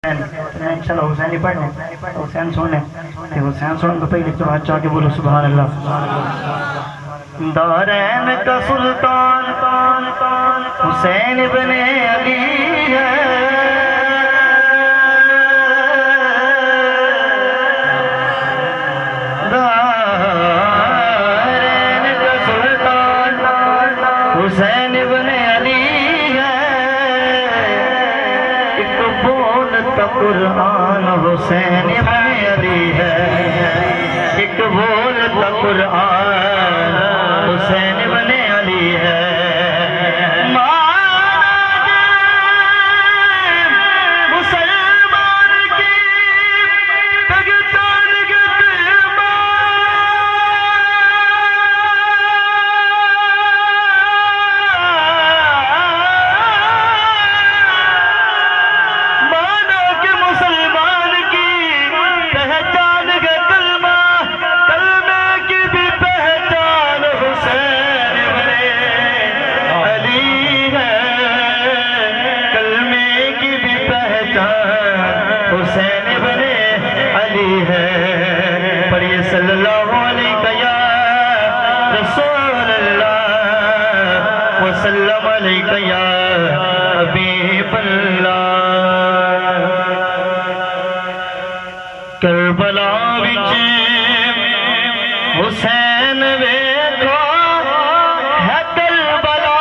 इंशाल्लाह हुसैन ही पढ़ने हुसैन सुनने हुसैन सुन तो पहले तो अच्छा के बोलो सुभान अल्लाह। दारैन का सुल्तान हुसैन इब्ने अली है, दारैन का सुल्तान हुसैन इब्ने अली है। एक बोलता कुरान हुसैन इब्ने अली है, एक बोलता कुरान हुसैन इब्ने अली है। हुसैन इब्ने अली है। पढ़िए सल्लल्लाहु अलैहि या रसूल अल्लाह व सल्लम अलैका या हबीब अल्लाह। करबला विच हुसैन वेखो है, करबला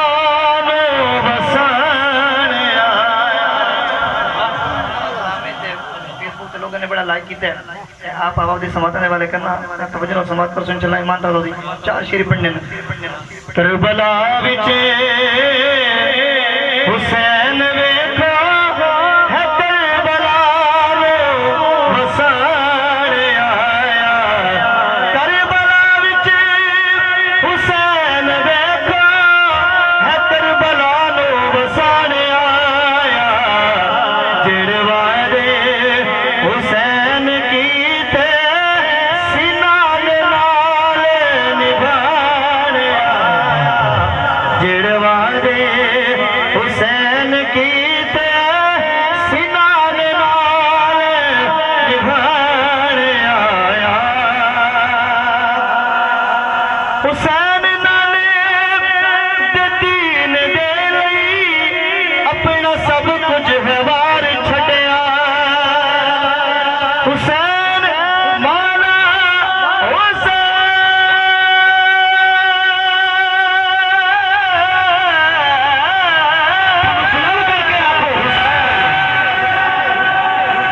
नो वसान लोगों ने बड़ा लाइक किया है। आप आवाज़ समातने वाले करना तवज्जो समात कर सुन चला ईमान तालो दी चार शेर पढ़ने में। करबला विच हुसैन वेखो है, करबला नो वसान आया। करबला विच हुसैन वेखो है, करबला नो वसान आया। जेड़े वादे हुसैन की थे सीना दे नाल निभाण आया। जेड़े वादे हुसैन की थे सीना दे नाल निभाण आया। हुसैन नाले दे दीन दे लई अपना सब कुछ व्यवहार छड्या। हुसैन मौला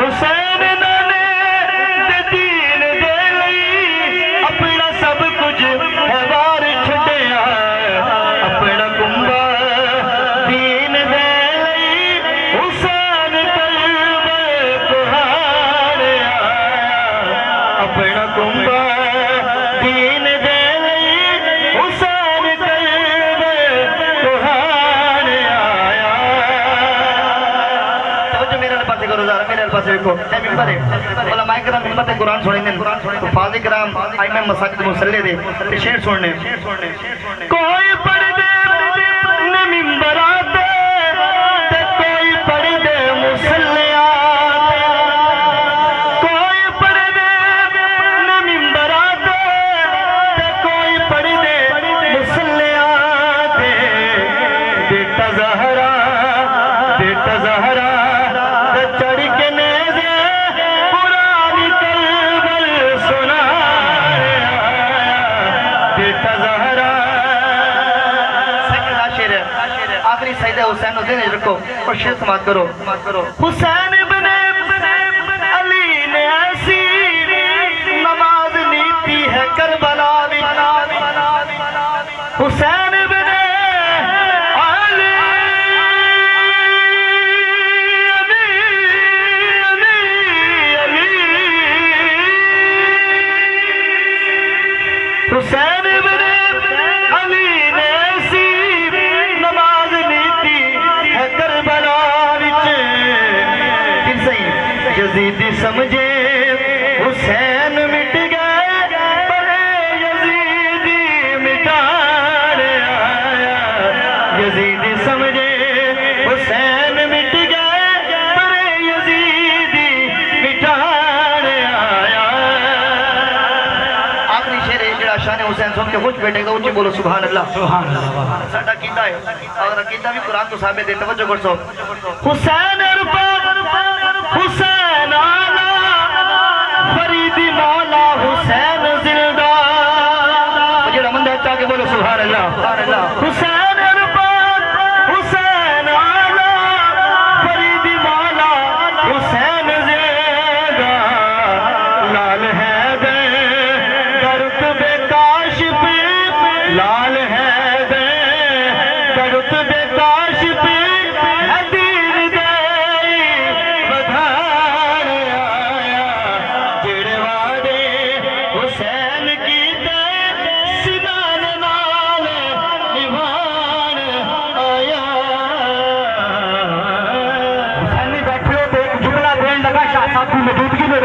हुसैन नाले दे दीन दे लई अपना सब कुछ व्यवहार छड्या। अपना कुंबा दीन दे लई हुसैन कल्ब कुहाड़ आया। अपना कुंबा दीन दे लई हुसैन कल्ब कुहाड़ आया। तो मेरे पास करो जरा, मेरे पास देखो ए मिंबर है उलमा इकराम मिंबर ते कुरान सुनने तो फाज़ इकराम आई में मसाजिद मुसल्ले दे शेर सुनने। कोई पढ़ दे न मिंबराते ते कोई पढ़ दे मुसल्लियाते। कोई पढ़ दे न मिंबराते ते कोई पढ़ दे मुसल्लियाते। बेटा ज़हरा चढ़ के नेज़े कुरान कल्बल सुनाया। बेटा ज़हरा शेर आखिरी सजदा हुसैन को देने रखो और शेर समाप्त करो। हुसैन इब्ने अली ने ऐसी नमाज नीति है करबला में। हुसैन इब्ने अली हुसैन इब्ने अली ने ऐसी नमाज नीति है करबला विच। फिर सही यजीदी समझे हुसैन मिट गए, पर यजीदी मिटाण आया। यजीदी समझे हुसैन मिट गए, पर यजीदी के खुश बैठेगा ऊंची बोलो सुभान अल्लाह। सुभान अल्लाह। साडा कीदा है और अकीदा भी कुरान तो साबित है। तवज्जो करो। हुसैन हुसैन आला फरीदी मौला हुसैन जिंदा। जेड़ा बंदा चाह के बोलो सुभान अल्लाह। हुसैन हुसैन आला फरीदी मौला हुसैन जिंदा। लाल है दे दरुत बेकाश पे लाल है दे दरुत बेकाश पे दीन दे बधार आया जेड़े वादे हुसैन की दे सिनान नाल निभान आया। हुसैन बैठे हो तो एक जुमला देने लगा शाह साहब की मौजूदगी में